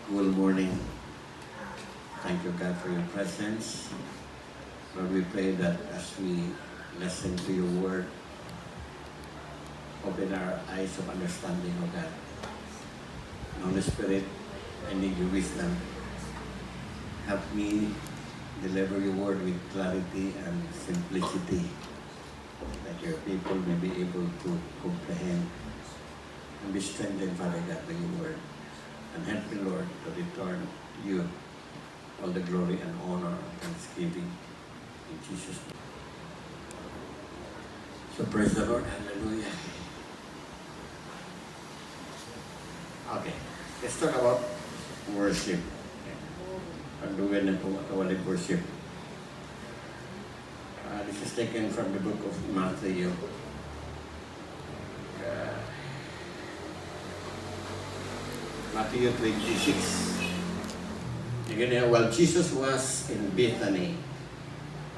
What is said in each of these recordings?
Good morning. Thank you, God, for your presence. Lord, we pray that as we listen to your word, open our eyes of understanding, O God. Holy Spirit, I need your wisdom. Help me deliver your word with clarity and simplicity, that your people may be able to comprehend and be strengthened, Father God, by your word. And help me, Lord, to return to you all the glory and honor and thanksgiving in Jesus' name. So praise the Lord. Hallelujah. Okay. Let's talk about worship. Pagdugan ng kawalig worship. This is taken from the book of Matthew. Matthew 26. Again, while Jesus was in Bethany,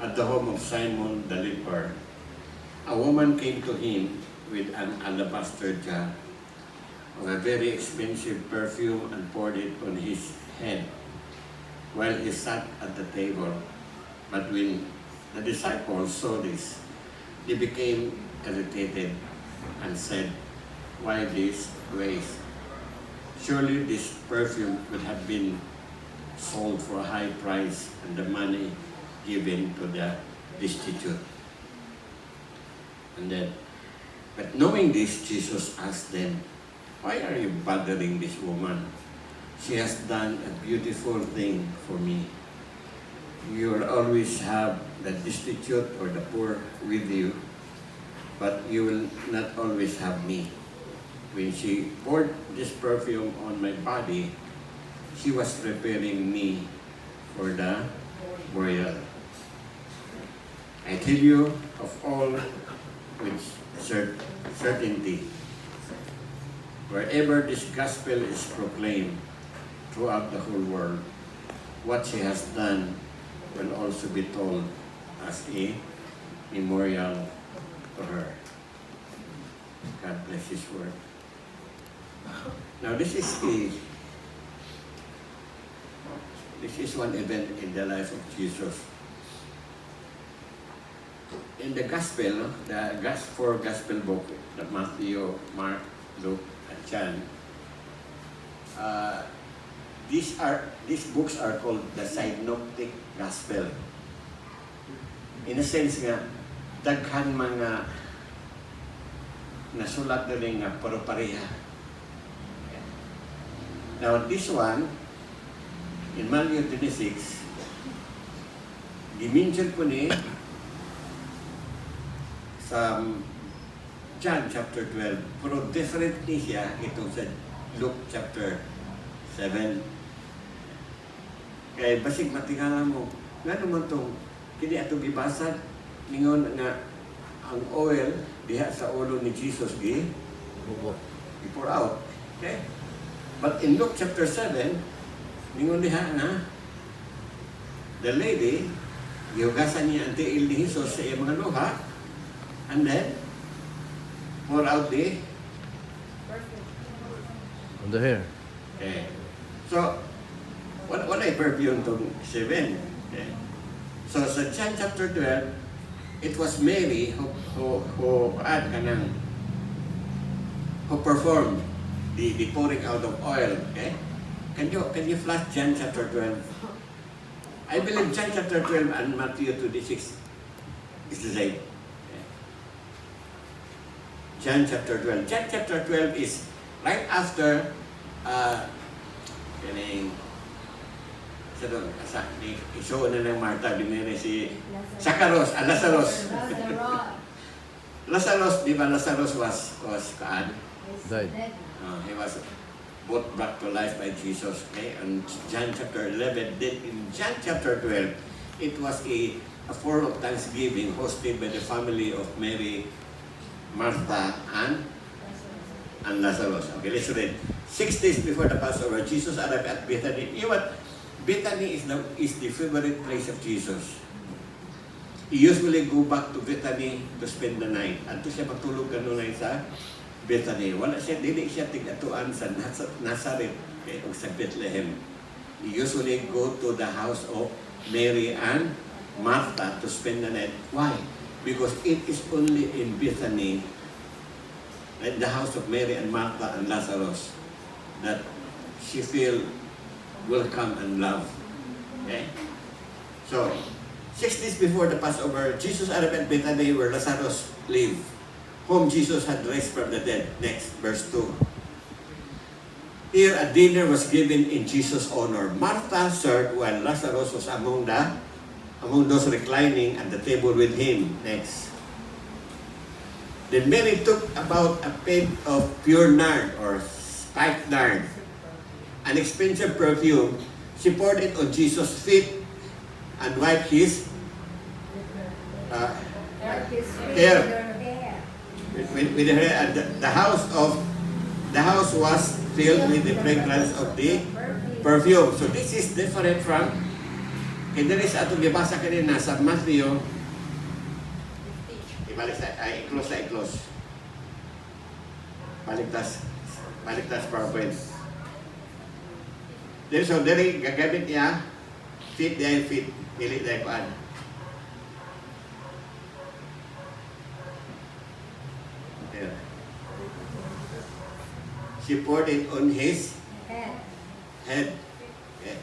at the home of Simon the leper, a woman came to him with an alabaster jar of a very expensive perfume and poured it on his head while he sat at the table. But when the disciples saw this, they became irritated and said, "Why this waste? Surely this perfume would have been sold for a high price and the money given to the destitute." But knowing this, Jesus asked them, "Why are you bothering this woman? She has done a beautiful thing for me. You will always have the destitute or the poor with you, but you will not always have me." When she poured this perfume on my body, she was preparing me for the burial. I tell you of all with certainty, wherever this gospel is proclaimed throughout the whole world, what she has done will also be told as a memorial to her. God bless His word. Now this is one event in the life of Jesus. In the gospel, the four gospel book, the Matthew, Mark, Luke, and John, these books are called the synoptic gospel. In a sense nga, daghan mga nasulat na rin nga pero pareha. Now this one, in Matthew 26, dimension ko ni sa John chapter 12, pero differently siya itong sa Luke chapter 7. Kaya basig matingala mo, nga naman itong kini atong gibasad, ningon nga ang oil diha sa ulo ni Jesus i-pour out. Okay? But in Luke chapter 7, ningon diha na the lady, gihugasan niya ang tiil ni Jesus sa iyang mga luha, and then pour out the on the hair. Okay. So, what ay perfume itong 7? Okay. So, sa John chapter 12, it was Mary who performed the pouring out of oil. Okay? Can you flash John chapter 12? I believe John chapter 12 and Matthew 26 is the same. Okay. John chapter 12. John chapter 12 is right after iso na ng Martha, binili si Lazarus. Lazarus, di ba Lazarus was Died. he was brought back to life by Jesus. Okay, and John chapter 11. Then in John chapter 12, it was a form of thanksgiving hosted by the family of Mary, Martha, and Lazarus. Okay, let's read. 6 days before the Passover, Jesus arrived at Bethany. You know what? Bethany is the favorite place of Jesus. He usually go back to Bethany to spend the night. At to siya matulog kanunay sa Bethany. Wala siya, dili siya tigatuan sa Nazareth Okay, o sa Bethlehem. He usually go to the house of Mary and Martha to spend the night. Why? Because it is only in Bethany, at the house of Mary and Martha and Lazarus, that she feel welcome and loved. Okay? So, 6 days before the Passover, Jesus arrived at Bethany where Lazarus lived, whom Jesus had raised from the dead. Next, verse 2. Here, a dinner was given in Jesus' honor. Martha served while Lazarus was among those reclining at the table with him. Next. Then Mary took about a peg of pure nard or spiked nard, an expensive perfume. She poured it on Jesus' feet and wiped his hair with her hair. And the house was filled with the fragrance of the perfume. So this is different from kaya sa atong gibasa kanina sa Matthew. I-close. Baliktas PowerPoint. So diri gagamit niya fit pili dahil kuan. She poured it on his head. Okay.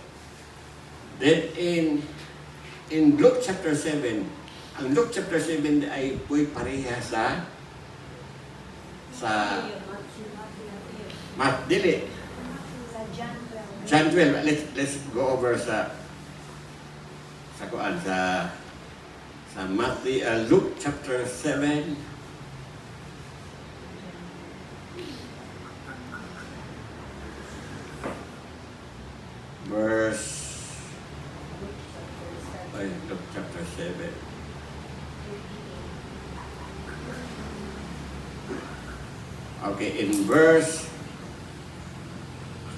Then in Luke chapter 7, ang Luke chapter 7 ay po'y pareha sa dili. John 12. Let's go over sa Matthew, Luke chapter 7. Luke chapter 7. Okay,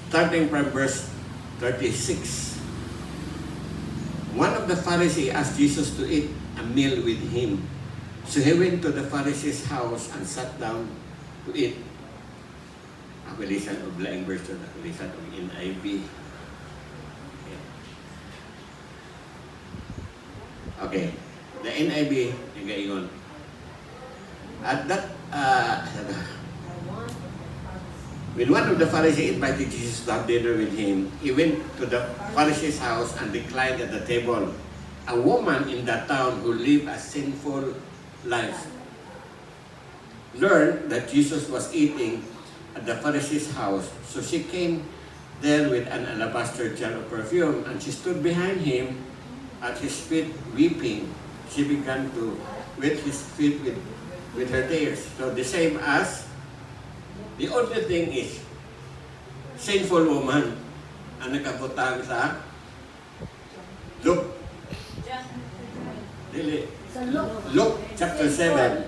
starting from verse 36. One of the Pharisees asked Jesus to eat a meal with him. So he went to the Pharisee's house and sat down to eat. Ako lisan of laing version, ako lisan of NIV. Okay, the NIV, yung at that, when one of the Pharisees invited Jesus to have dinner with him, he went to the Pharisee's house and reclined at the table. A woman in that town who lived a sinful life learned that Jesus was eating at the Pharisee's house, so she came there with an alabaster jar of perfume, and she stood behind him at his feet weeping. She began to wet his feet with her tears. So the same as, the only thing is, sinful woman ang nakabutang sa Luke. Luke chapter 7,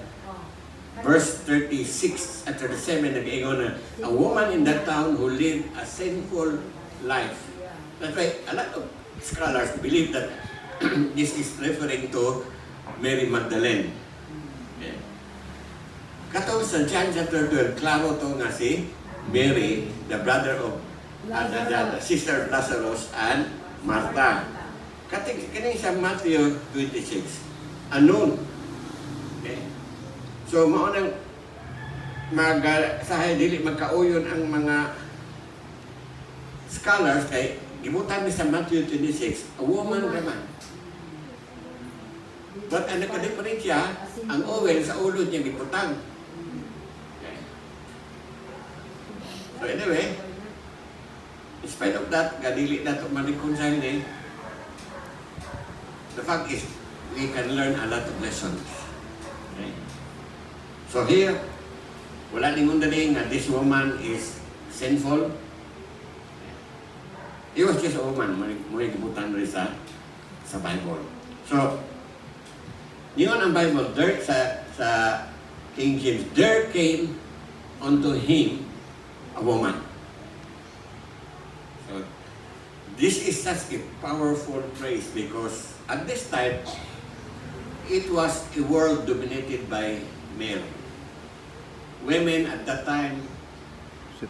verse 36 at 37, nag-iingon na, a woman in that town who lived a sinful life. That's why a lot of scholars believe that this is referring to Mary Magdalene. Okay. Katong sa John chapter 12, klaro to nga si Mary, the brother of the sister of Lazarus and Martha. Kating sa Matthew 26, unknown. Okay. So maunang sahay dili magkauyon ang mga scholars kay gibutan ni sa Matthew 26, a woman naman. But ang nagka-diferensya, ang oil sa ulo niya gibutang. Okay. So anyway, in spite of that, gadili na ito man-reconcile eh. The fact is, we can learn a lot of lessons. Okay. So here, wala ning undaling nga this woman is sinful. He was just a woman, muli gibutan rin sa Bible. So, niyon ang Bible, there sa King James, there came unto him a woman. So, this is such a powerful phrase because at this time, it was a world dominated by male. Women at that time,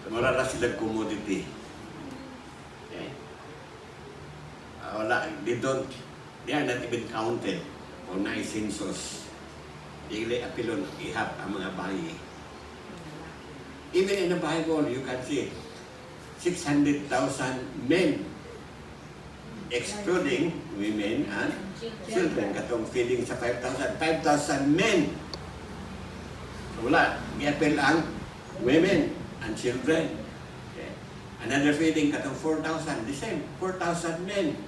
mura na sila commodity. Wala, they are not even counted o na-census. Dili apilon ihap ang mga bayi. Even in the Bible, you can see 600,000 men, excluding women and children. Katong feeding sa 5,000. 5,000 men. Wala, i-apil ang women and children. Okay. Another feeding, katong 4,000. The same, 4,000 men.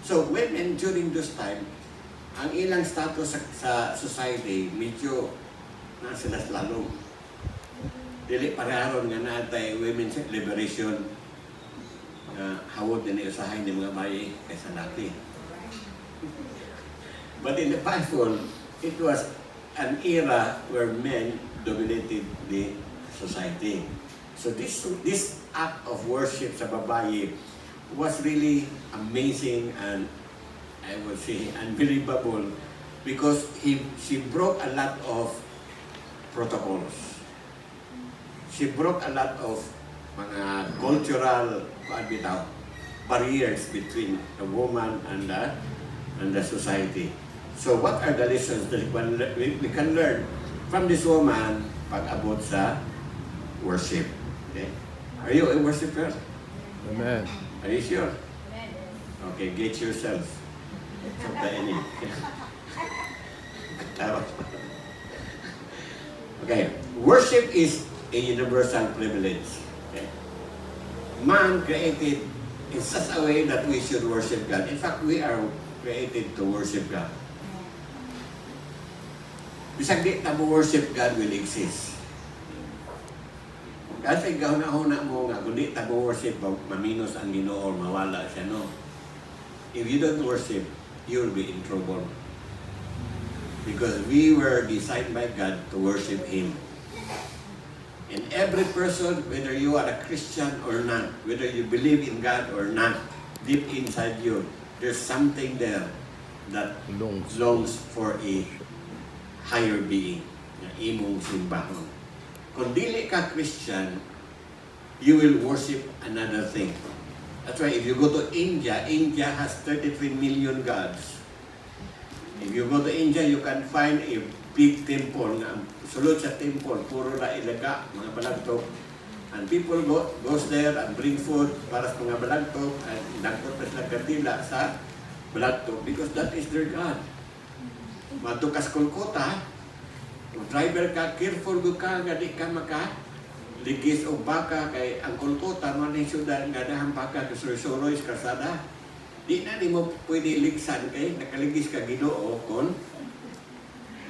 So, women during this time, ang ilang status sa society, medyo sila slalom. Dili pareharon nga natay women's liberation hawod na usahay ng mga bayi kaysa dati. But in the Bible, it was an era where men dominated the society. So this act of worship sa babae was really amazing and I would say unbelievable because she broke a lot of protocols. She broke a lot of mga cultural barriers between the woman and the society. So what are the lessons that we can learn from this woman pag-abot sa worship? Okay? Are you a worshiper? Amen. Are you sure? Okay, get yourself. Okay, worship is a universal privilege. Okay? Man created in such a way that we should worship God. In fact, we are created to worship God. Bisag di na mo worship God will exist. Kasi gahuna-huna mo nga, kung di na mo worship, maminos ang Ginoo or mawala siya, no? If you don't worship, you'll be in trouble. Because we were designed by God to worship Him. And every person, whether you are a Christian or not, whether you believe in God or not, deep inside you, there's something there that longs for a higher being, na imong simbahon. Kung dili ka Christian, you will worship another thing. That's why if you go to India, India has 33 million gods. If you go to India, you can find a big temple, sulod sa temple, puro na ilaga, mga balagtok. And people goes there and bring food para sa mga balagtok and nagtot na sila kandila sa balagtok because that is their God. Matukas Kolkota, kung driver ka, careful ka nga di ka ligis o baka kay ang Kolkota, maning syudad nga dahang baka kasuroy-suroy sa kasada. Di na di mo pwede ligsan kay nakaligis ka Ginoo kon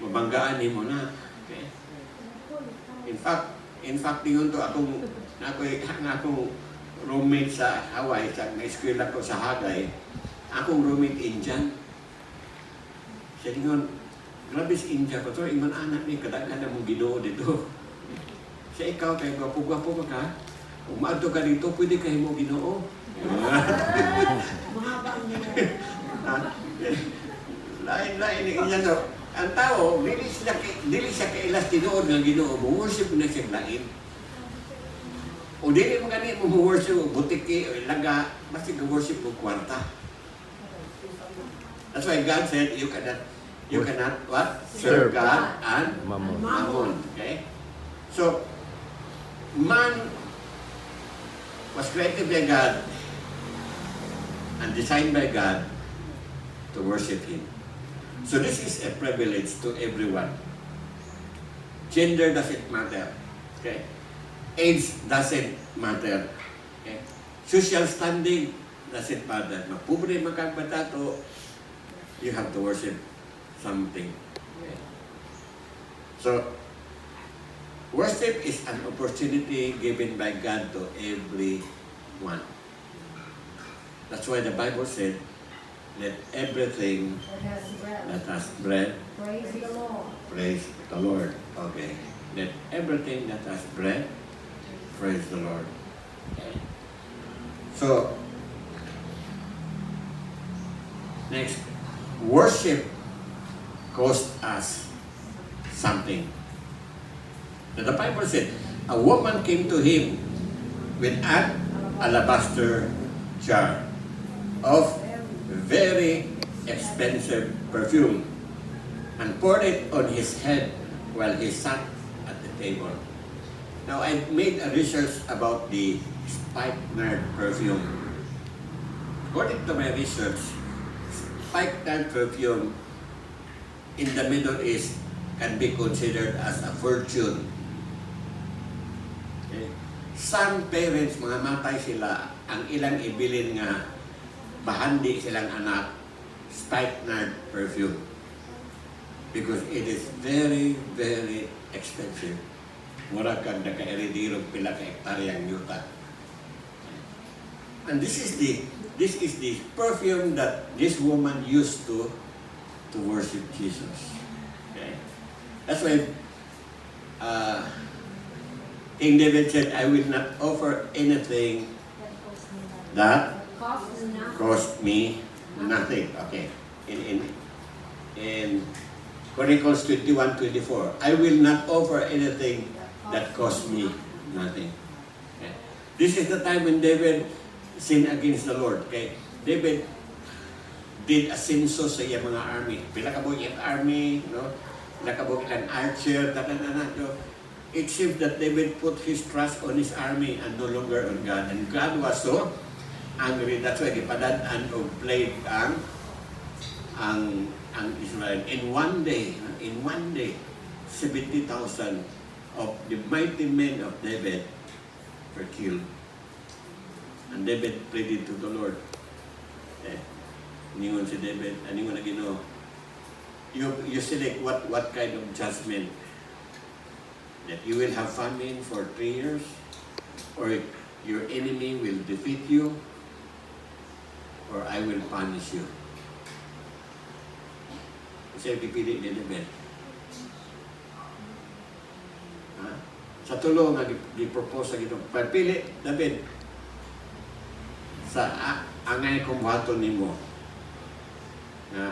mabanggaan ni mo na. Okay? In fact, ingon to akong roommate sa Hawaii, sa eskwela ko sa Hagay, akong roommate Indian. Siya ingon, grabe si India ko to, ingon anak ni, kadaghan na mong Ginoo dito. Siya ikaw, kay gwapo-gwapo ka, kung maadto ka dito, pwede kayo mo Ginoo. Lain-lain ni Indian. Ang tao, dili siya kailas tinuod ng Ginoo, worship na siya lain. O dili mo gani mo worship butiki o ilaga, basta worship mo kwarta. That's why God said you cannot what? Serve God and Mammon. Okay? So, man was created by God and designed by God to worship Him. So this is a privilege to everyone. Gender doesn't matter. Okay? Age doesn't matter. Okay? Social standing doesn't matter. Mapubre magkagbatato, you have to worship something. Okay? So, worship is an opportunity given by God to everyone. That's why the Bible said, let everything that has breath praise the Lord. Praise the Lord. Okay. Let everything that has breath praise the Lord. Okay. So, next, worship cost us something. Now, the Bible said, a woman came to him with an alabaster jar of very expensive perfume and poured it on his head while he sat at the table. Now, I made a research about the spikenard perfume. According to my research, spikenard perfume in the Middle East can be considered as a fortune. Okay? Some parents, mga matay sila, ang ilang ibilin nga, bahandi silang anak, spikenard perfume. Because it is very, very expensive. Mura kang naka-eridirong pila ka hektaryang yuta. And this is the perfume that this woman used to worship Jesus. Okay? That's why King David said, I will not offer anything that cost me nothing. Okay. In Chronicles 21:24, I will not offer anything that cost me nothing. Okay. This is the time when David sinned against the Lord. Okay. David did a census sa iyang mga army. Pila ka buong iyang army, no? Pila ka buong ilang archer, no? It seems that David put his trust on his army and no longer on God. And God was so angry. That's why gipadaan o plague ang Israel. In one day, 70,000 of the mighty men of David were killed. And David pleaded to the Lord. Ningon si David, ningon na Ginoo, you select what kind of judgment, that you will have famine for 3 years, or your enemy will defeat you, or I will punish you. Kasi pipili ni David. Sa tulo nga di-propose sa Ginoo, pagpili David sa angay kong buhaton nimo na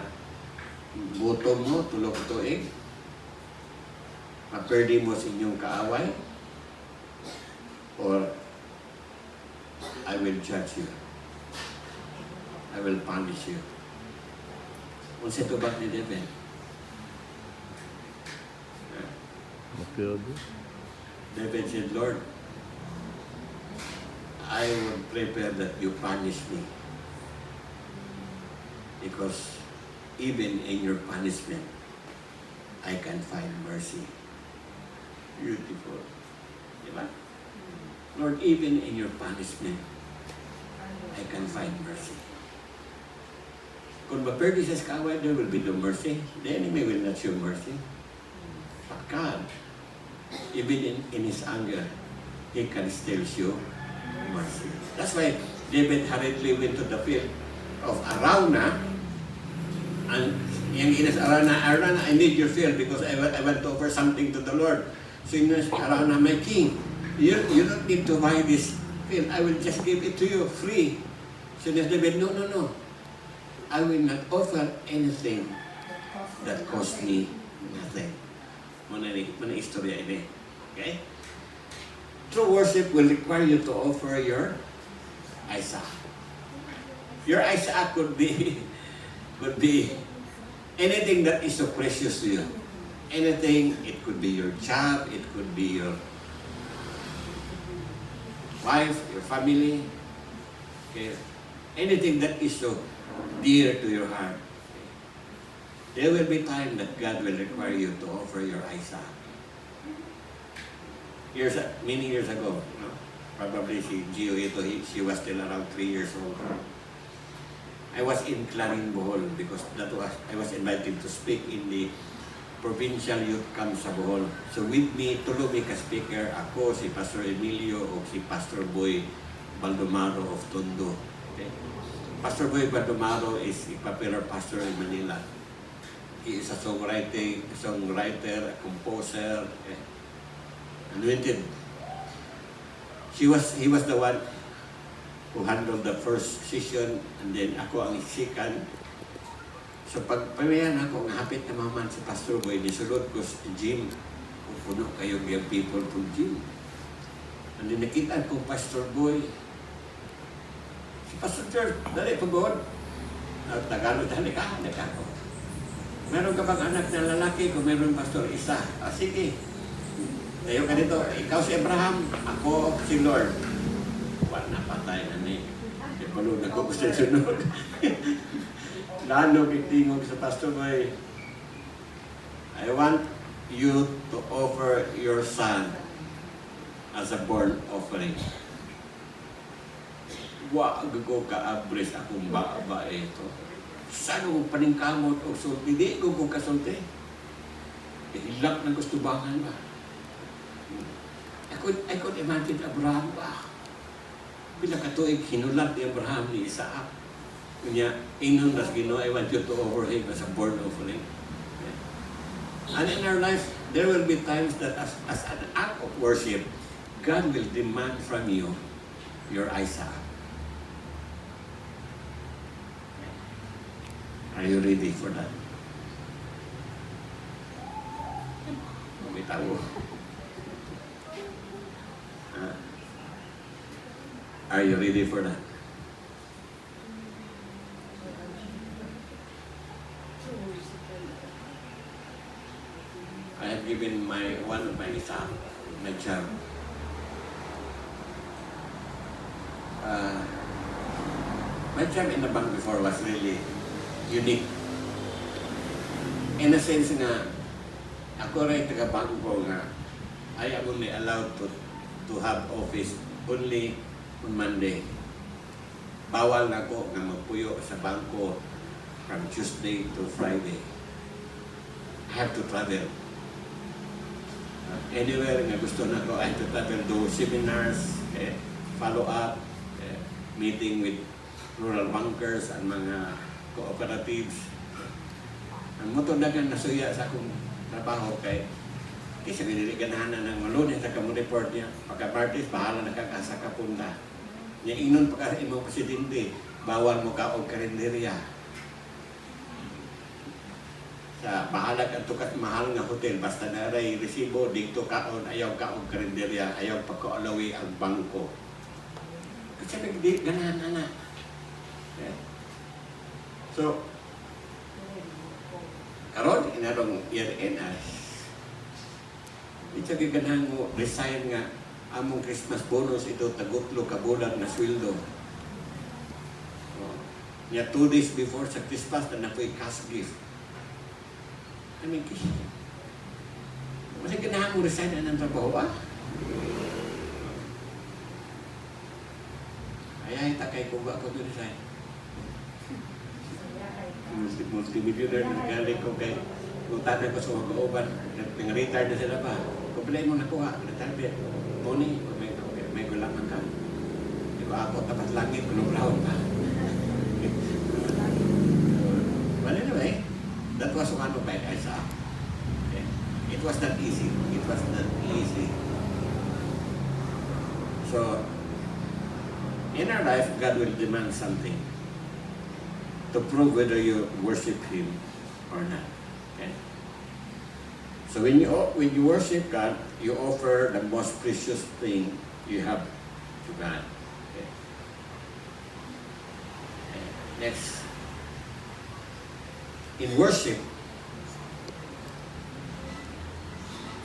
butom mo tulog tuig, maperdi mo sa inyong kaaway, or I will judge you, I will punish you. Kung sa tubag ni David, David said, Lord, I will prepare that you punish me, because even in your punishment, I can find mercy. Beautiful. Diba? Lord, even in your punishment, I can find mercy. Kung maperdi sa kaway, there will be no mercy. The enemy will not show mercy. But God, even in His anger, He can still show mercy. That's why David hurriedly went to the field of Araunah, and yung inas Araunah, I need your field because I want to offer something to the Lord. So inas Araunah, my king, you don't need to buy this field. I will just give it to you free. So inas David, no. I will not offer anything that cost me nothing. Muna istorya ini. Okay? True worship will require you to offer your Isaac. Your Isaac could be anything that is so precious to you. Anything, it could be your job, it could be your wife, your family. Okay? Anything that is so dear to your heart. There will be time that God will require you to offer your Isaac. Many years ago, probably si Gio ito, she was still around 3 years old. I was in Clarin, Bohol because I was invited to speak in the provincial youth camp sa Bohol. So with me, tulo may ka-speaker, ako, si Pastor Emilio, o si Pastor Boy Baldomaro of Tondo. Okay? Pastor Boy Baldomaro is a popular pastor in Manila. He is a songwriter, a composer, anointed. He was the one who handled the first session, and then ako ang second. So pag pamayan ako, hapit na maman si Pastor Boy, nisulod ko sa gym. Puno kayong young people from gym. And then nakita ko Pastor Boy. Si Pastor George, dali pagod. Tagalog, halika ako. Meron ka bang anak na lalaki? Kung meron, pastor, isa. Sige. Tayo ka dito. Ikaw si Abraham, ako si Lord. Wala, patay na ni. Ipalo na ko gusto sunod. Lalo kitingog sa pastor mo I want you to offer your son as a burnt offering. Wag ko kaabris akong ba ito. Saan ko paningkamot o sulti? Di ko kasulti. Hilak ng gusto bangan ba? I could imagine Abraham ba? Bila katuig hinulat ni Abraham ni Isaac. Kanya, inon nas Ginoo, I want you to offer him as a burnt offering. And in our life, there will be times that as an act of worship, God will demand from you your Isaac. Are you ready for that? May tawo. Are you ready for that? I have given one of my son, my child. My job in the bank before was really unique. In a sense nga, ako rin taga-bangko nga, I am only allowed to have office only on Monday. Bawal na ako nga magpuyo sa bangko from Tuesday to Friday. I have to travel. Anywhere nga gusto na ko, I have to travel, do seminars, follow up, meeting with rural bankers and mga cooperatives. Ang motodagan na suya sa akong trabaho kay kasi binili ganahan na ng Lunes sa report niya. Pagka-parties, bahala na kakasa ka punta. Niya inon pa kasi imong presidente, bawal mo ka og karinderya. Sa bahala ka tukat mahal nga hotel, basta na ray resibo, dito kaon, ayaw ka og karinderya, ayaw pagkaalawi ang bangko. Kasi nagdi ganahan na. Okay. So, karon inarong year-end di siya giganahan mo resign nga among Christmas bonus ito tagutlo ka bulan na sweldo. Niya 2 days before sa Christmas na napoy cash gift. I mean, wala ganahan mo resign na ng trabaho Ay, takay ko ba ako resign? Multimillionaire na galing ko kay kung tanay ko sa mga kauban, pang-retire na sila pa. Kumplay mo nakuha, retirement. Tony, may gulaman ka. Di ba ako tapat langit, kulong-lahon pa. Well, anyway, that was one of my Isaac. Okay. It was not easy. It was not easy. So, in our life, God will demand something to prove whether you worship Him or not. Okay? So when you worship God, you offer the most precious thing you have to God. Okay? Next, in worship,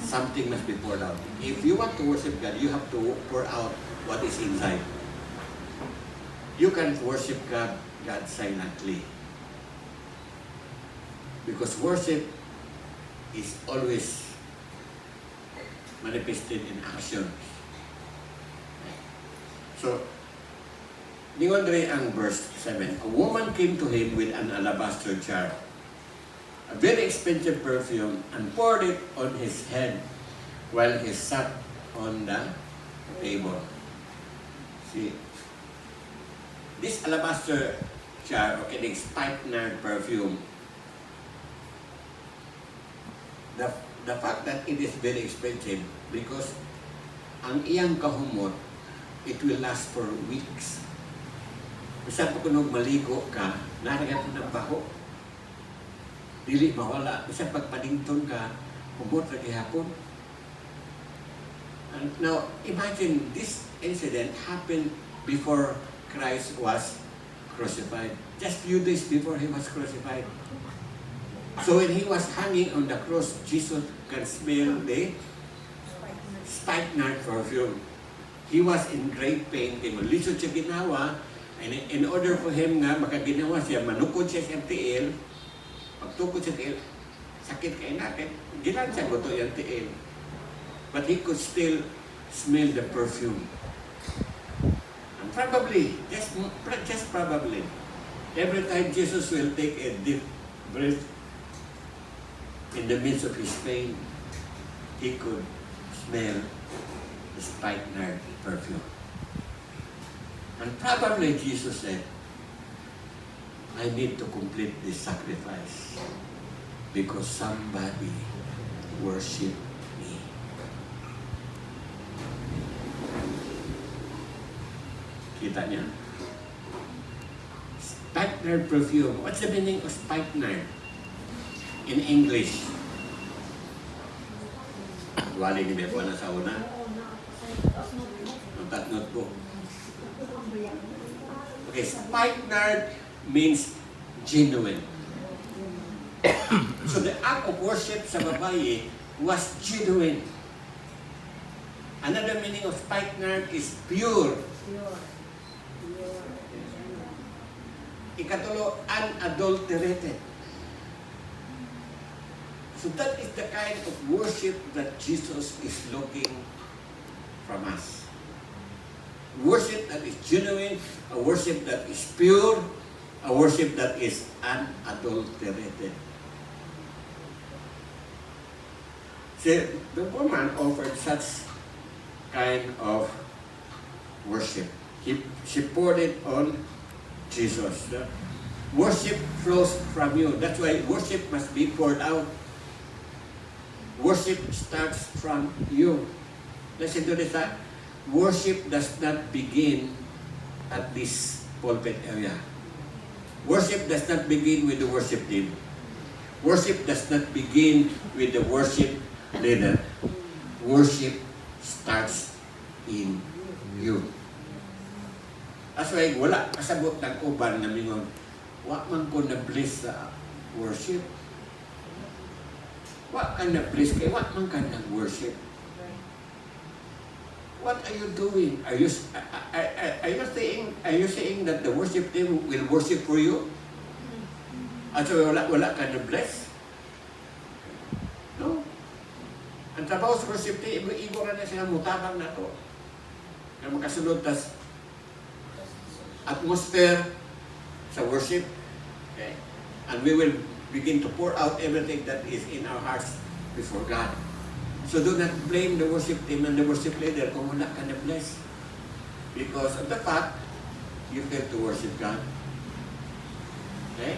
something must be poured out. If you want to worship God, you have to pour out what is inside. You can't worship God silently. Because worship is always manifested in action. So, ningon diri ang verse 7. A woman came to him with an alabaster jar, a very expensive perfume, and poured it on his head while he sat on the table. See, this alabaster jar or kining spikenard perfume, the fact that it is very expensive because ang iyang kahumot, it will last for weeks. Basta pa kung maligo ka, naragat mo ng baho. Dili mawala. Basta pagpadington ka, humot na gihapon. And now, imagine this incident happened before Christ was crucified. Just few days before he was crucified. So when he was hanging on the cross, Jesus can smell the spikenard perfume. He was in great pain. Kaya lisod siya ginawa. And in order for him nga, makaginawa siya, manukod siya sa tiil. Pagtukod sa tiil, sakit kayo natin. Gilan siya gusto yung tiil. But he could still smell the perfume. And probably, just probably, every time Jesus will take a deep breath in the midst of his pain, he could smell the spikenard perfume. And probably Jesus said, I need to complete this sacrifice because somebody worship me. Kita niya? Spikenard perfume. What's the meaning of spikenard in English? Wali ni Bebo na sa una. Notat notebook. Okay, spikenard means genuine. So the act of worship sa babae was genuine. Another meaning of spikenard is pure. Ikatulo, unadulterated. So that is the kind of worship that Jesus is looking from us. Worship that is genuine, a worship that is pure, a worship that is unadulterated. See, the woman offered such kind of worship. She poured it on Jesus. The worship flows from you. That's why worship must be poured out. Worship starts from you. Listen to this. Worship does not begin at this pulpit area. Worship does not begin with the worship team. Worship does not begin with the worship leader. Worship starts in you. That's why wala kasabot ng uban na mingon, wa man ko na-bless sa worship. Wa ka na-bless kay wa man ka nag-worship. What are you doing? Are you saying that the worship team will worship for you? At so wala ka na-bless? No. Ang trabaho sa worship team, igo na sila mutabang na to. Na makasunod tas atmosphere sa worship. Okay? And we will begin to pour out everything that is in our hearts before God. So do not blame the worship team and the worship leader kung wala ka na-bless. Because of the fact, you fail to worship God. Okay?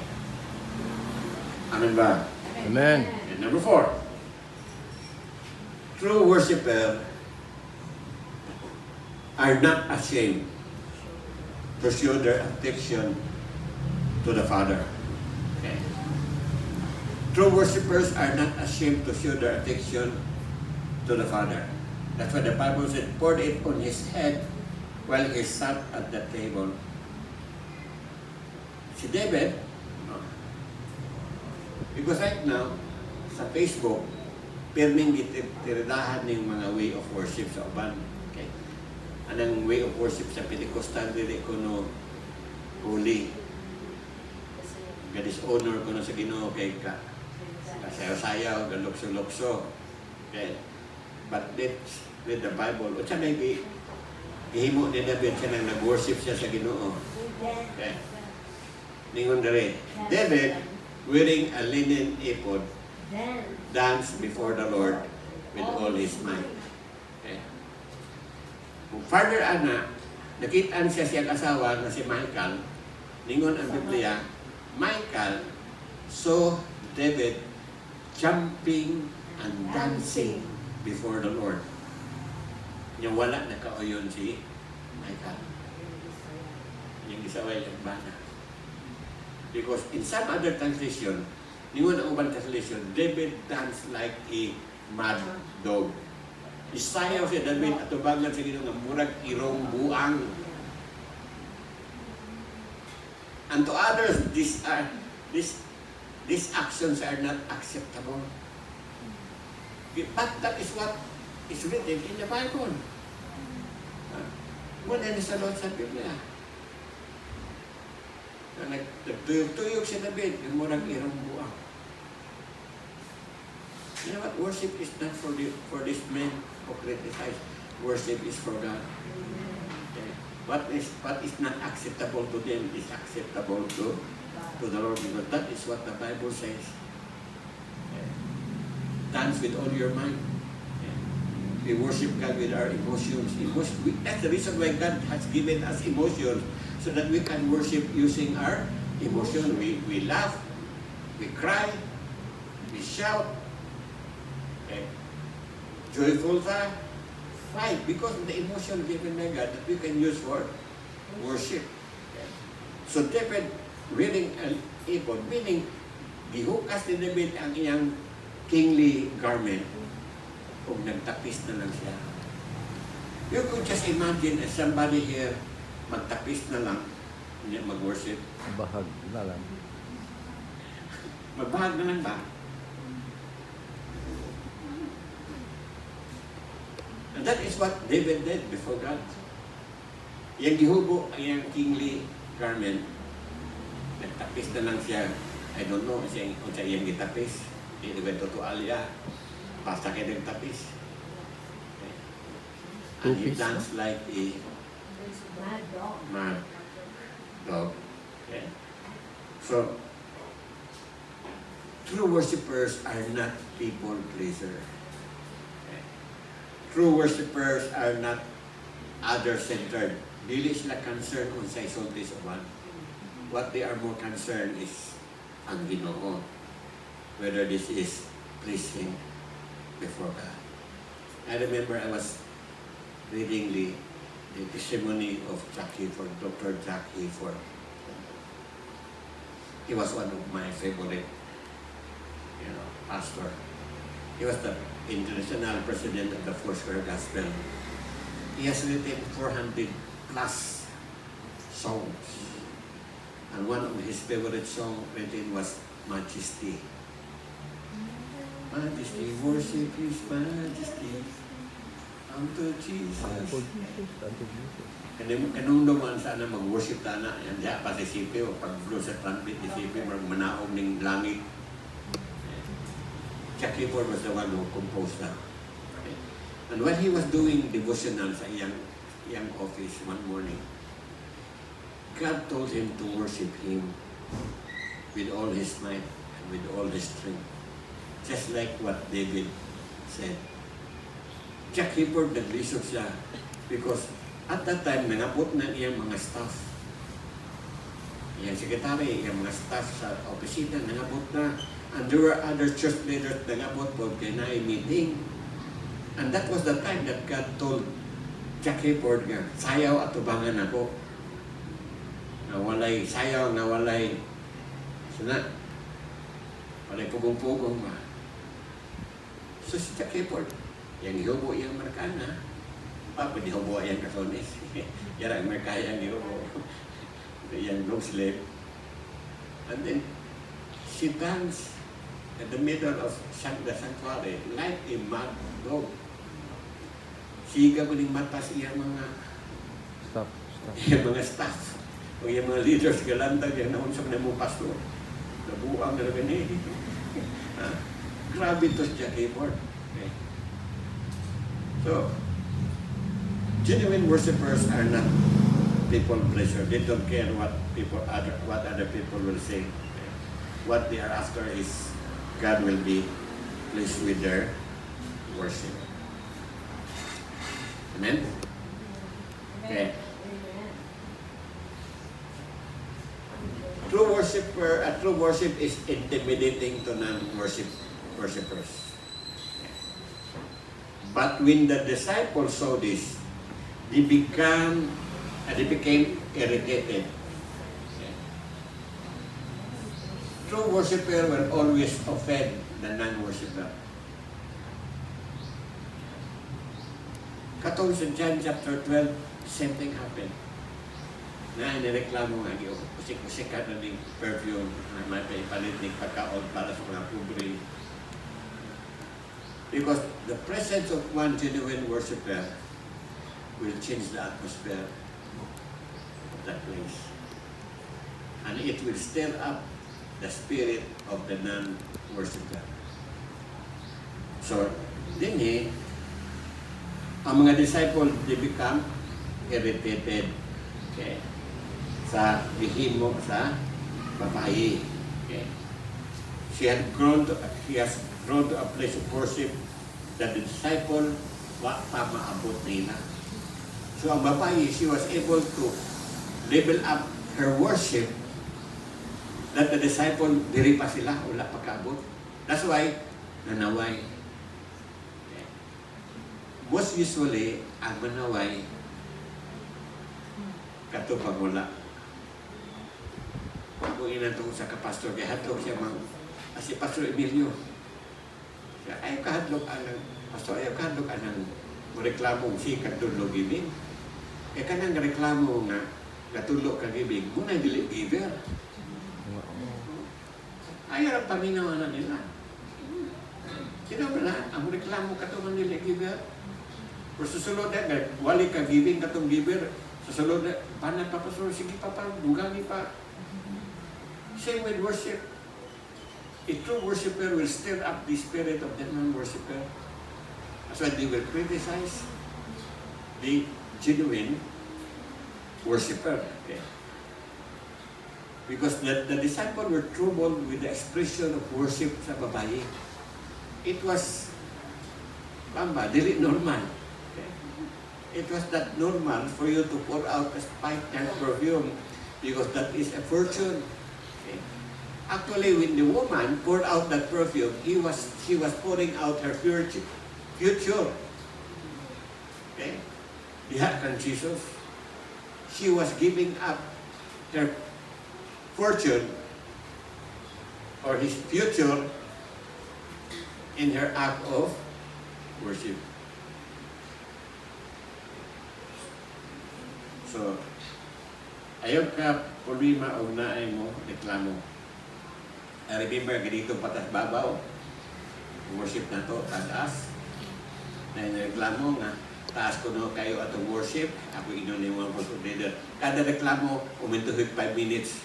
Amen ba? Amen. And number 4. True worshiper are not ashamed to show their affection to the Father. Okay? True worshippers are not ashamed to show their affection to the Father. That's why the Bible said, poured it on his head while he sat at the table. Si David, no. Because right now, sa Facebook, pirming tiridahan ng mga way of worship sa uban. Okay? Anong way of worship sa Pentecostal, dili ko no holy. Ga-dishonor ko na sa Ginoo kay kasayaw-sayaw, galukso-lukso. Okay? But let's read the Bible. O siya na ihimo ni David siya nang nag-worship siya sa Ginoo. Okay. Ningon dere. David, wearing a linen ephod, danced before the Lord with all his might. Okay. Kung further ana, nakitaan siya siyang asawa na si Michael, ningon ang Biblia, Michael saw David jumping and dancing before the Lord. Yung wala nakauyon si Michael. Yung isaway yung bana. Because in some other translation, ningon ang ubang translation, David danced like a mad dog. Isayaw si David at tubangan sa Ginoo nga murag irong buang. And to others, these actions are not acceptable. But that is what is written in the Bible. Muna ni sa Lord sa Biblia. Nagtuyog si David, yung murang irong buang. You know what? Worship is not for this man who criticize. Worship is for God. Okay. What is not acceptable to them is acceptable to the Lord, because that is what the Bible says. Okay. Dance with all your mind. Okay. We worship God with our emotions. That's the reason why God has given us emotions, so that we can worship using our emotion. We laugh, we cry, we shout. Okay. Joyful sa fight, because of the emotion given by God that we can use for worship. Okay. So David wearing an ephod, meaning gihukas ni David ang iyang kingly garment kung nagtapis na lang siya. You could just imagine as somebody here magtapis na lang, hindi mag-worship. Bahag na lang. Magbahag na lang ba? And that is what David did before God. Yang gihubo, yung kingly garment, nagtapis na lang siya. I don't know, kung siya yung gitapis. Hindi ba ito alya? Basta kayo nagtapis. Okay. And he danced like a mad dog. Okay. So, true worshipers are not people pleasers. Okay. True worshipers are not other-centered. Dili sila concerned kung sa isulti sa one. What they are more concerned is ang Ginoo. Whether this is pleasing before God. I remember I was reading the testimony of Dr. Jack Hayford. He was one of my favorite, pastor. He was the international president of the Foursquare Gospel. He has written 400 plus songs. And one of his favorite songs written was Majesty. Majesty, worship His Majesty unto Jesus. Kanung naman sana mag-worship tana, yan diya pa si Sipi, o pag-blow sa trumpet ni Sipi, manaog ng langit. Jack Hayford was the one who composed that. And when he was doing devotional sa iyang office one morning, God told him to worship Him with all his might and with all his strength. Just like what David said. Jack Hayford naglisod siya because at that time nangabot na iyang mga staff. Iyang sekretary, iyang mga staff sa opisina nangabot na. And there were other church leaders nangabot po kay na meeting. And that was the time that God told Jack Hayford nga, sayaw at tubangan ako. Nawalay sayaw, nawalay sana. Walay pugong-pugong ba. So si Jack Hayford, yang ihubo yung Amerikana, pwede hubo yung Katonis. Yan ang Amerikaya yung ihubo. Yung long sleeve. And then, she danced in the middle of the sanctuary like a mad dog. Siga ko ng mata siya mga mga staff. O yung mga leaders galantag yung naunsap na mo pastor. Nabuang na rin eh. Grabe to si Jack Hayford. Okay. So, genuine worshipers are not people pleasure. They don't care what other people will say. Okay. What they are after is God will be pleased with their worship. Amen? Okay. True worship is intimidating to non-worshipers. But when the disciples saw this, they became irritated. True worshiper will always offend the non-worshiper. Katong sa John chapter 12, same thing happened. na inireklamo nga yung kusik-kusik ka na ng perfume na may paipalit ng pagkaon para sa mga pobre. Because the presence of one genuine worshiper will change the atmosphere of that place. And it will stir up the spirit of the non-worshiper. So, din ang mga disciple, they become irritated. Okay. Sa bihimo sa babae. Okay. He has grown to a place of worship that the disciple wa pa maabot nila. So ang babae, she was able to level up her worship that the disciple, diri pa sila, wala pa kaabot. That's why, nanaway. Okay. Most usually, ang manaway, katupang wala. Kung inatong sa kapastor, kaya hadlok siya si Pastor Emilio. Siya, ayaw kahadlok anang, Pastor, ayaw kahadlok anang reklamong si katulog gibing. Kaya kanang reklamo nga, katulog kagibing, muna dili giver. Ayaw ang paminawa na nila. Sino ba na, ang reklamo katulog nila giver? Pero susunod na, wali kagibing katong giver, susunod na, paano pa Pastor, sige pa, dugani pa. Same with worship. A true worshiper will stir up the spirit of the non-worshiper. That's why they will criticize the genuine worshiper. Okay? Because the disciples were troubled with the expression of worship sa babae. It was, dili normal. Okay? It was not normal for you to pour out a spice and perfume because that is a fortune. Actually, when the woman poured out that perfume, she was pouring out her future. Okay? Diha kang Jesus. She was giving up her fortune or his future in her act of worship. So, ayaw ka problema o naay mo, reklamo. I remember, ganito patas babaw. Worship na to, taas. Na reklamo nga, taas ko no kayo atong worship. Ako inunin mo ang leader. Kada reklamo, umintuhig 5 minutes.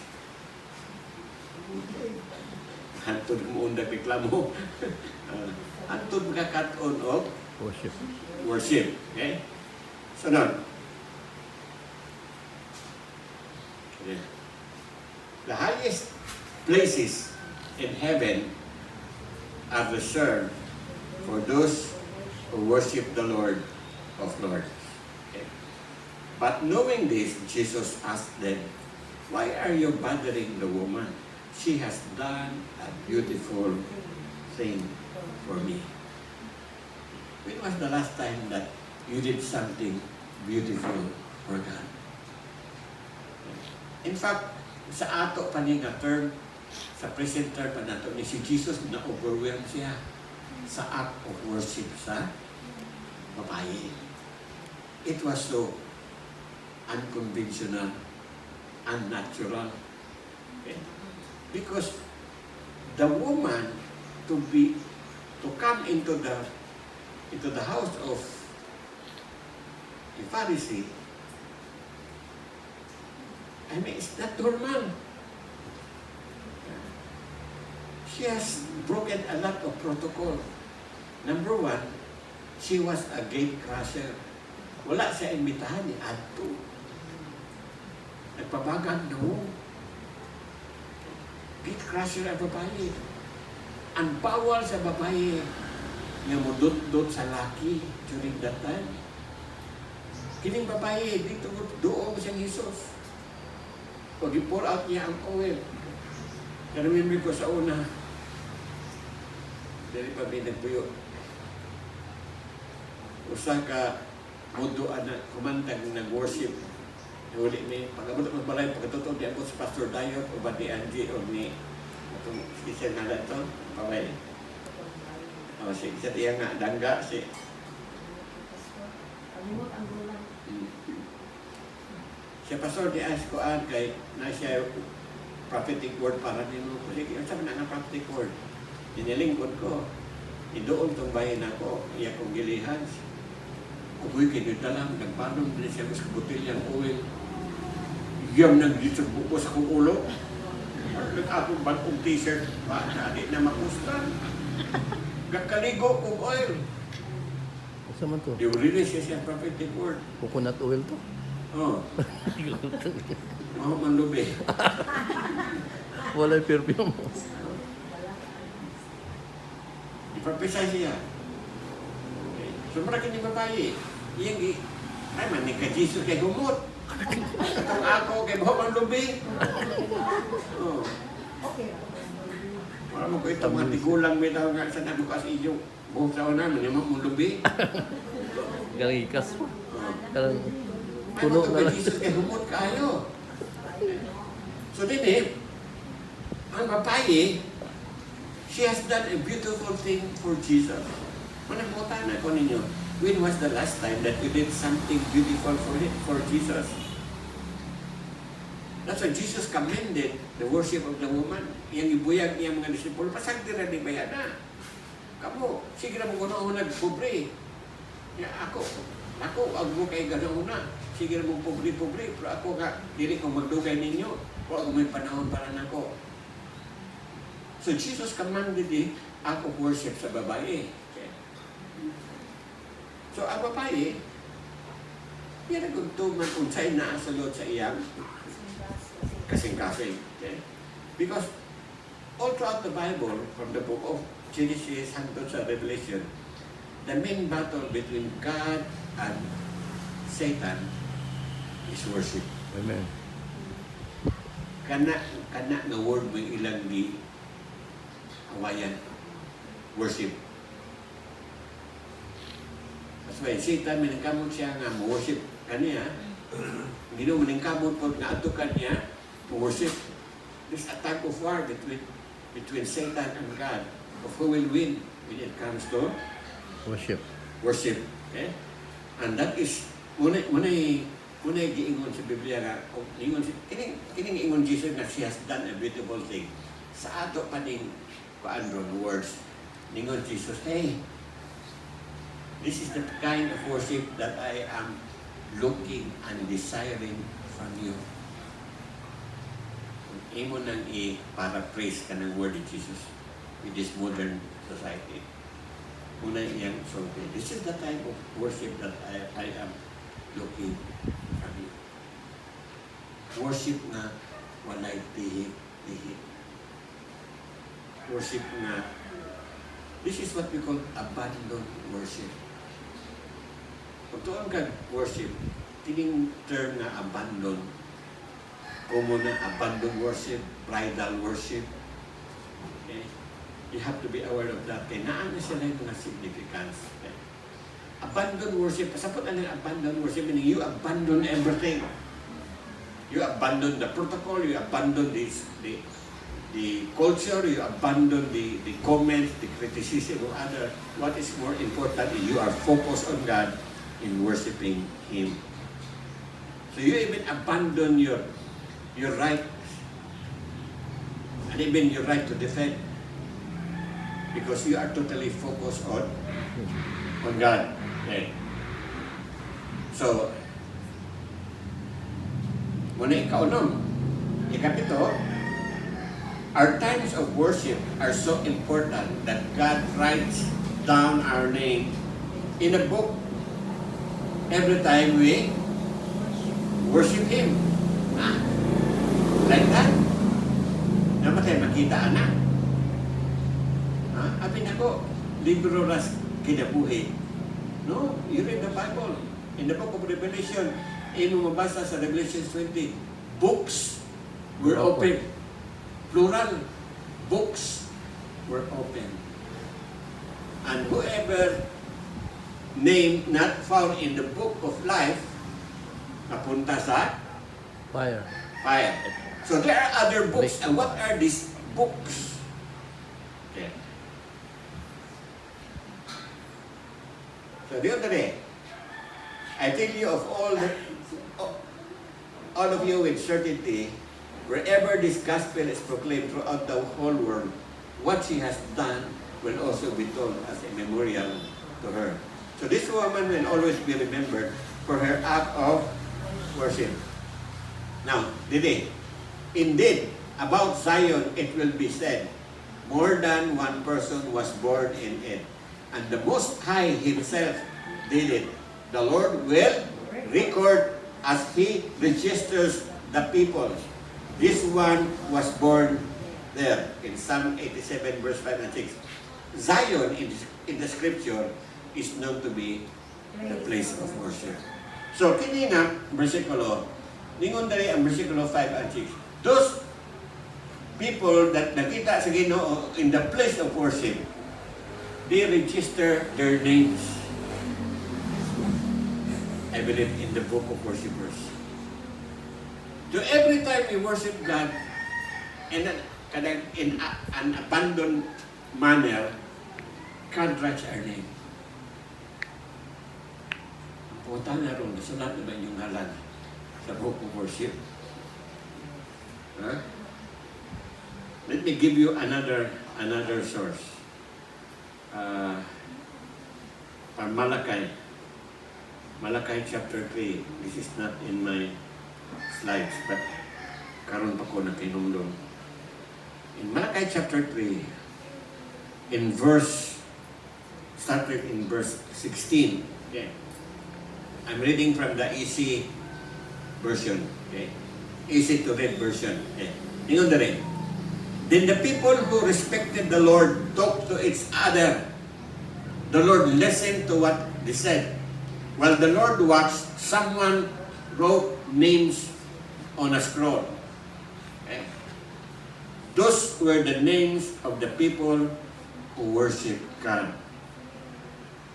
Hantod mo undag reklamo. Hantod magkakat-on of worship. Okay? Sunod. Okay. The highest places in heaven are reserved for those who worship the Lord of Lords. Okay. But knowing this, Jesus asked them, "Why are you bothering the woman? She has done a beautiful thing for me." When was the last time that you did something beautiful for God? In fact, sa ato pa nga term, sa present term pa nato ni si Jesus, na-overwhelm siya sa act of worship sa babae. It was so unconventional, unnatural. Okay? Because the woman to come into the house of a Pharisee, I mean, it's not normal. She has broken a lot of protocol. Number one, she was a gate crusher. Wala siya imbitahan ni Adto. Nagpabagang no. Gate crusher ang babae. Ang bawal sa babae nga mudot-dot sa laki during that time. Kining babae, dito doon siyang Jesus. Pag i-pour out niya ang oil. Remember ko sa una, dali pa may nagpuyo. Usa ka mudo na kumantag nag-worship. Uli ni, pag-abot ang balay, pagkatotoo di abot sa Pastor Dayot o ba ni Angie o ni itong isa nga ito, pabay. O si isa tiya nga, dangga si. Siya pastor di ask ko kay na siya prophetic word para nino. Kasi kaya sabi na nga prophetic word. Inilingkod ko. Idoon tong bayan ako. Iya kong gilihan. Uy, kinita lang. Nagpanom din siya sa botilyang oil. Iyam nag-disog buko sa kong ulo. Nag-apong bagong t-shirt. Di na makustan. Gagkaligo kong oil. Asa man to? Di really siya prophetic word. Coconut oil to? Oh. Mahal man lubi. Walay perfume. Ipapisa siya. Okay. So marami ni babae. Iyang ay man ni ka Jesus kay humot. Katong ako kay mahal man lubi. Oh. Wala mo ko ito mga tigulang may tawag nga sa nabukas iyo. Buong taon namin, yung mga lubi. Galikas pa. Oh. Karang Ay, puno na lang. Jesus kay humot kayo. So din ang babae, she has done a beautiful thing for Jesus. Manabutan na ko ninyo, when was the last time that you did something beautiful for Jesus? That's why Jesus commended the worship of the woman. Yang ibuyag niya mga disipulo, pasagdira ni bayana. Kamu, sige na mo kuno nagpobre. Ya ako ag mo kay ganauna. Sige na mo pobre, pero ako nga dili ko magdugay ninyo. O ako may panahon para nako. So Jesus commanded ako worship sa babae. Okay. So ang babae, yan nagugtuman unsay naa sa Lord sa iyang kasing-kasing. Okay? Because all throughout the Bible, from the book of Genesis hanggang sa Revelation, the main battle between God and Satan is worship. Amen. Kana nga word mo ilang di awayan. Worship. That's why Satan minangkamot siya nga worship kaniya. Hindi mo minangkamot po nga atukan niya worship. This attack of war between Satan and God of who will win when it comes to Worship. worship. Okay? And that is muna giingon sa Biblia nga kining ingon Jesus nga she has done a beautiful thing. Sa ato pa ning kuandron words ningon Jesus, hey, this is the kind of worship that I am looking and desiring from you. Imo nang i-paraphrase ka ng word ni Jesus with this modern society. Una iyang sorte. This is the type of worship that I am looking from you. Worship na walay tihit. Worship na, this is what we call abandoned worship. Kung tuon ka worship, tining term na abandon, common na abandoned worship, bridal worship. Okay? You have to be aware of that. Kaya naan na sila yung mga significance. Okay? Abandoned worship, pasapot ang abandoned worship, meaning you abandon everything. You abandon the protocol, you abandon the culture, you abandon the comments, the criticism of others. What is more important is you are focused on God in worshiping Him. So you even abandon your right, and even your right to defend, because you are totally focused on God. Okay. So, muna ikaunom, ikapito, our times of worship are so important that God writes down our name in a book every time we worship Him. Like that. Namatay makita anak. Apin ako, libro ras kinabuhi. No, you read the Bible. In the book of Revelation, ino mabasa sa Revelation 20, books were open. Plural, books were open. And whoever name not found in the book of life, napunta sa Fire. fire. So there are other books. And what are these books? Okay. So the other day, I tell you of all the all of you with certainty, wherever this gospel is proclaimed throughout the whole world, what she has done will also be told as a memorial to her. So this woman will always be remembered for her act of worship. Now, Didi, indeed, about Zion it will be said, more than one person was born in it, and the Most High Himself did it. The Lord will record as He registers the people. This one was born there in Psalm 87 verse 5 and 6. Zion in the scripture is known to be the place of worship. So, kini nga, versikulo, ningon dali ang versikulo 5 and 6. Those people that nakita sa Ginoo in the place of worship, they register their names. I believe in the book of worshipers. So every time we worship God in an abandoned manner, God writes our name. Ang punta na ron, nasulat na ba yung ngalan sa book of worship? Huh? Let me give you another source. From Malachi chapter 3. This is not in my slides, but karon pa ko na kinumdum. In Malachi chapter 3, started in verse 16. Okay. I'm reading from the easy version. Okay. Easy to read version. Okay. Ingon na rin. Then the people who respected the Lord talked to each other. The Lord listened to what they said. While the Lord watched, someone wrote names on a scroll. Okay. Those were the names of the people who worship God,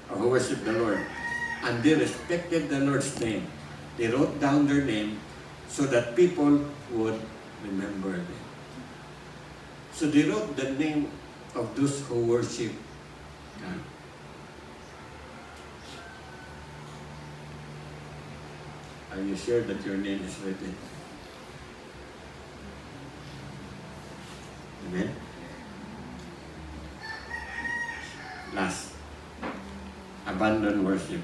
or who worship the Lord. And they respected the Lord's name. They wrote down their name so that people would remember them. So they wrote the name of those who worship God. Are you sure that your name is written? Amen? Last, abandon worship.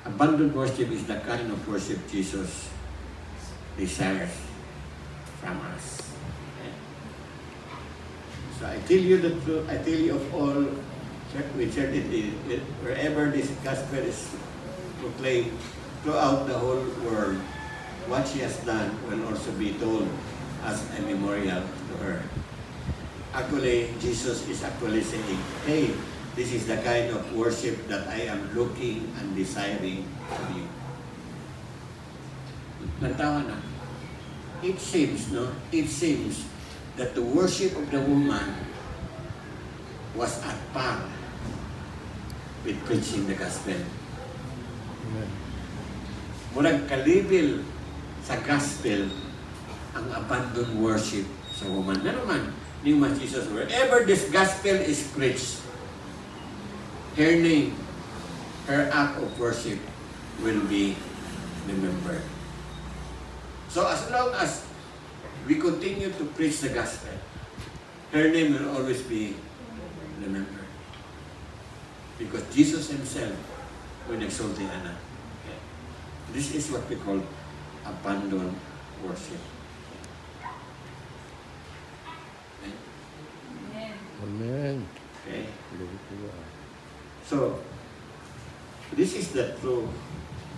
Abandoned worship is the kind of worship Jesus desires from us. Okay? So I tell you the truth, I tell you of all with certainty, wherever this gospel is proclaimed throughout the whole world, what she has done will also be told as a memorial to her. Actually, Jesus is actually saying, hey, this is the kind of worship that I am looking and desiring of you. Nantawa na. It seems that the worship of the woman was at par with preaching the gospel. Amen. Murag kalibil sa gospel ang abandoned worship sa woman. Na naman, ni Jesus, wherever this gospel is preached, her name, her act of worship will be remembered. So as long as we continue to preach the gospel, her name will always be remembered. Because Jesus Himself will exalt the Anna. Okay. This is what we call abandoned worship. Okay. Amen. Okay. Glory to God. So, this is the true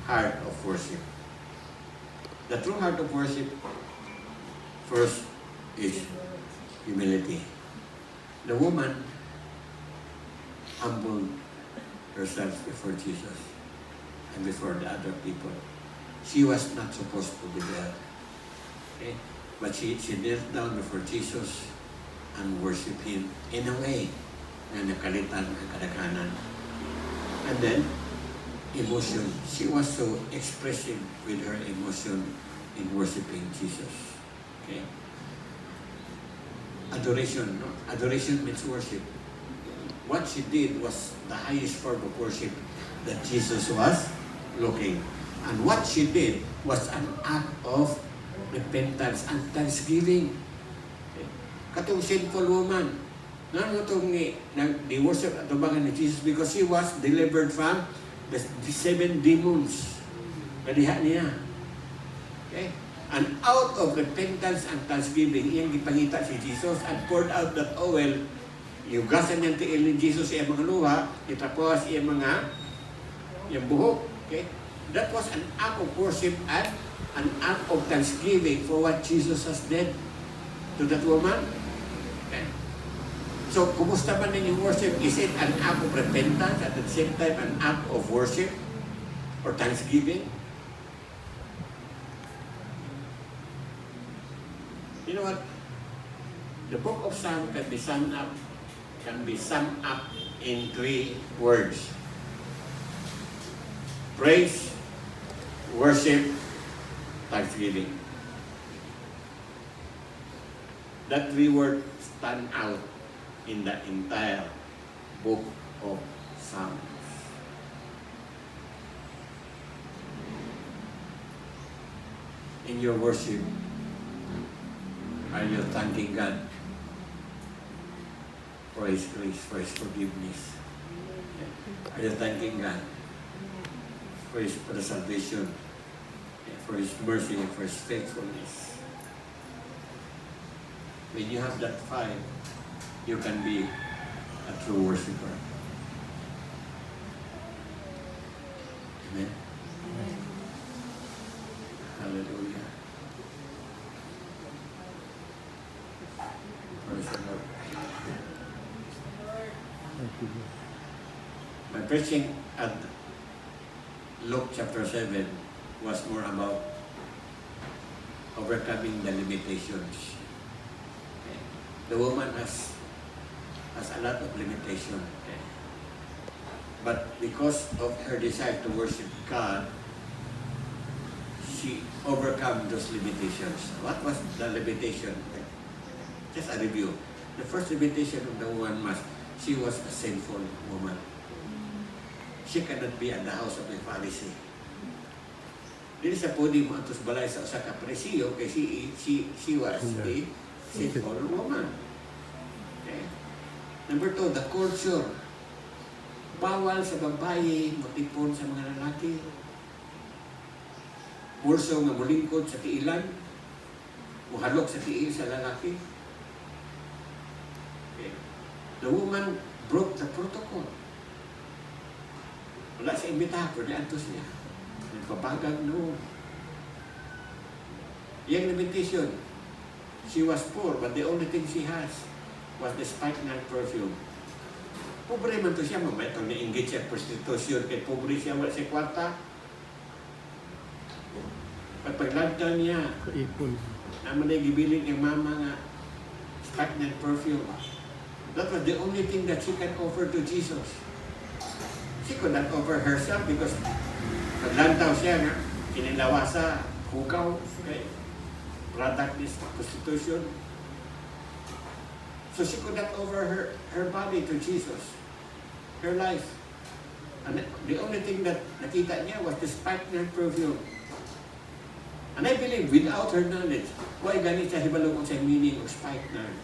heart of worship. The true heart of worship, first, is humility. The woman humbled herself before Jesus and before the other people. She was not supposed to be there. Okay? But she knelt down before Jesus and worshiped Him in a way na nakalitan ang kadaghanan. And then, emotion. She was so expressive with her emotion in worshiping Jesus. Okay? Adoration, no? Adoration means worship. what she did was the highest form of worship that Jesus was looking. And what she did was an act of repentance and thanksgiving. Katong sinful woman, nanotong ni worship at tubangan ni Jesus because she was delivered from the 7 demons na diha niya. Okay? And out of repentance and thanksgiving, iyang gipangita si Jesus and poured out that oil. Yugasan niyang tiil ni Jesus iyang mga luha, itapos iyang buhok. Okay? That was an act of worship and an act of thanksgiving for what Jesus has done to that woman. Okay? So, kumusta man din yung worship? Is it an act of repentance at the same time an act of worship or thanksgiving? You know what? The book of Psalms can be summed up in 3 words. Praise, worship, thanksgiving. That 3 words stand out in the entire book of Psalms. In your worship, are you thanking God for His grace, for His forgiveness? Are you thanking God for the salvation, for His mercy, and for His faithfulness? When you have that fire, you can be a true worshiper. Amen? Hallelujah. Praise the Lord. Thank you, Lord. My preaching at Luke chapter 7 was more about overcoming the limitations. Okay. The woman has a lot of limitation. Okay. But because of her desire to worship God, she overcome those limitations. What was the limitation? Just a review. The first limitation of the woman was she was a sinful woman. She cannot be at the house of a Pharisee. Dili sa pwede mo atos balay sa usa ka Pariseo kay she was a sinful woman. Okay. Number 2, the culture. Bawal sa babae matipon sa mga lalaki. Pulso nga mulingkod sa tiilan, muhalok sa tiil sa lalaki. Okay. The woman broke the protocol. Wala sa imbitahan, pero niantos niya. Nagpapagag noon. Yung limitation, she was poor, but the only thing she has was the spikenard perfume. Pobre man to siya, mamaya itong na-engage siya prostitution, kaya pobre siya, wala siya kwarta. Pagpaglagda niya, Kaipon. naman na gibilin yung mama nga spikenard perfume. That was the only thing that she can offer to Jesus. She could not offer herself because paglantaw siya nga, kinilawasa, hukaw, okay? Product is prostitution. So she could not offer her body to Jesus, her life. And the only thing that nakita niya was the spikenard perfume. And I believe without her knowledge, why ganit siya hibalong sa meaning of spikenard?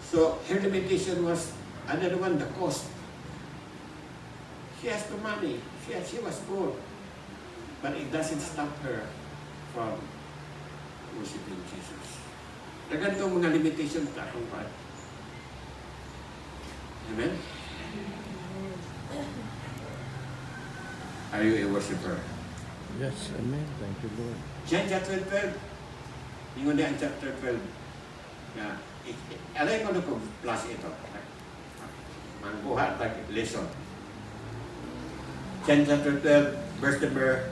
So her limitation was another one, the cost. She has the money. She was poor. But it doesn't stop her from worshiping Jesus. Nagantong mga limitation sa akong part. Amen? Are you a worshiper? Yes, amen. Thank you, Lord. John chapter 12. Yung ang chapter 12. Na, alay ko na kung plus ito. Mangkuha tag lesson. John chapter 12, verse number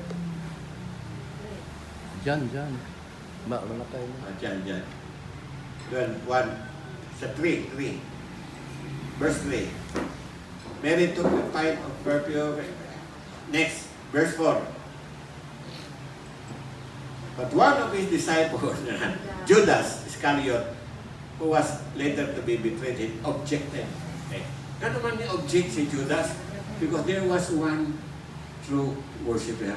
Jan. Wala tayo na. John. 12, 1, sa 3. Verse 3. Mary took a pint of perfume. Next, verse 4. But one of his disciples, Judas Iscariot, who was later to be betrayed, he objected. Okay. Kano man ni object si Judas? Because there was one true worshiper.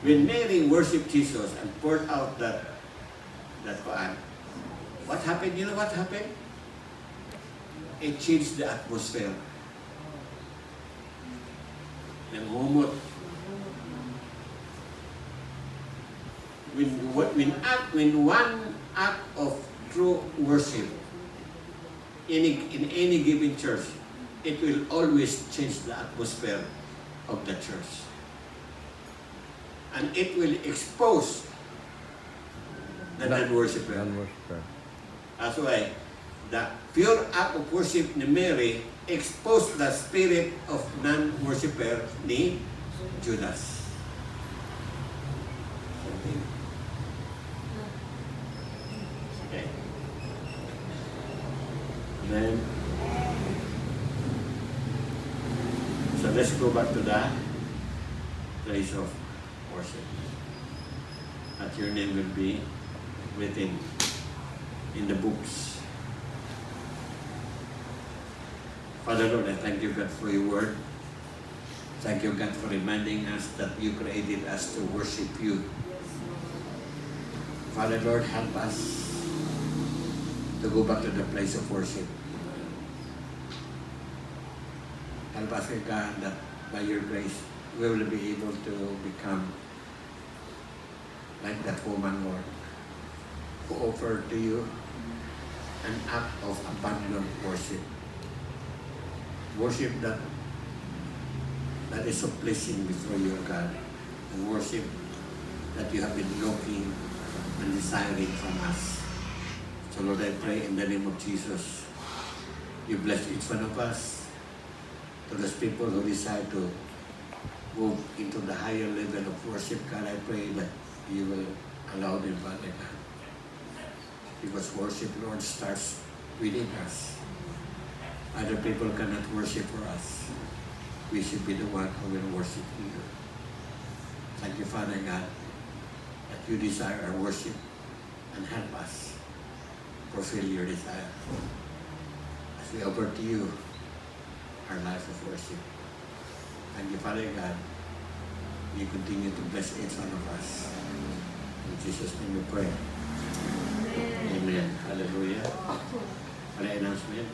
When Mary worshiped Jesus and poured out that Quran, what happened? You know what happened? It changed the atmosphere. Nanghumot. When one act of true worship in any given church, it will always change the atmosphere of the church. And it will expose the non-worshipper. Non-worshiper. That's why the pure act of worship ni Mary exposed the spirit of non-worshipper ni Judas. Okay. Then, so let's go back to the place of worship. That your name will be written in the books. Father Lord, I thank you, God, for your word. Thank you, God, for reminding us that you created us to worship you. Father Lord, help us to go back to the place of worship. Help us, God, that by your grace, we will be able to become like that woman, Lord, who offered to you an act of abandoned worship. Worship that is so pleasing before you, God. And worship that you have been looking and desiring from us. So Lord, I pray in the name of Jesus, you bless each one of us, to those people who decide to move into the higher level of worship. God, I pray that you will allow them, Father God. Because worship, Lord, starts within us. Other people cannot worship for us. We should be the one who will worship you. Thank you, Father God, that you desire our worship and help us fulfill your desire. As we offer to you our life of worship. Thank you, Father God. You continue to bless each one of us. In Jesus' name we pray. Amen. Hallelujah. Any announcement?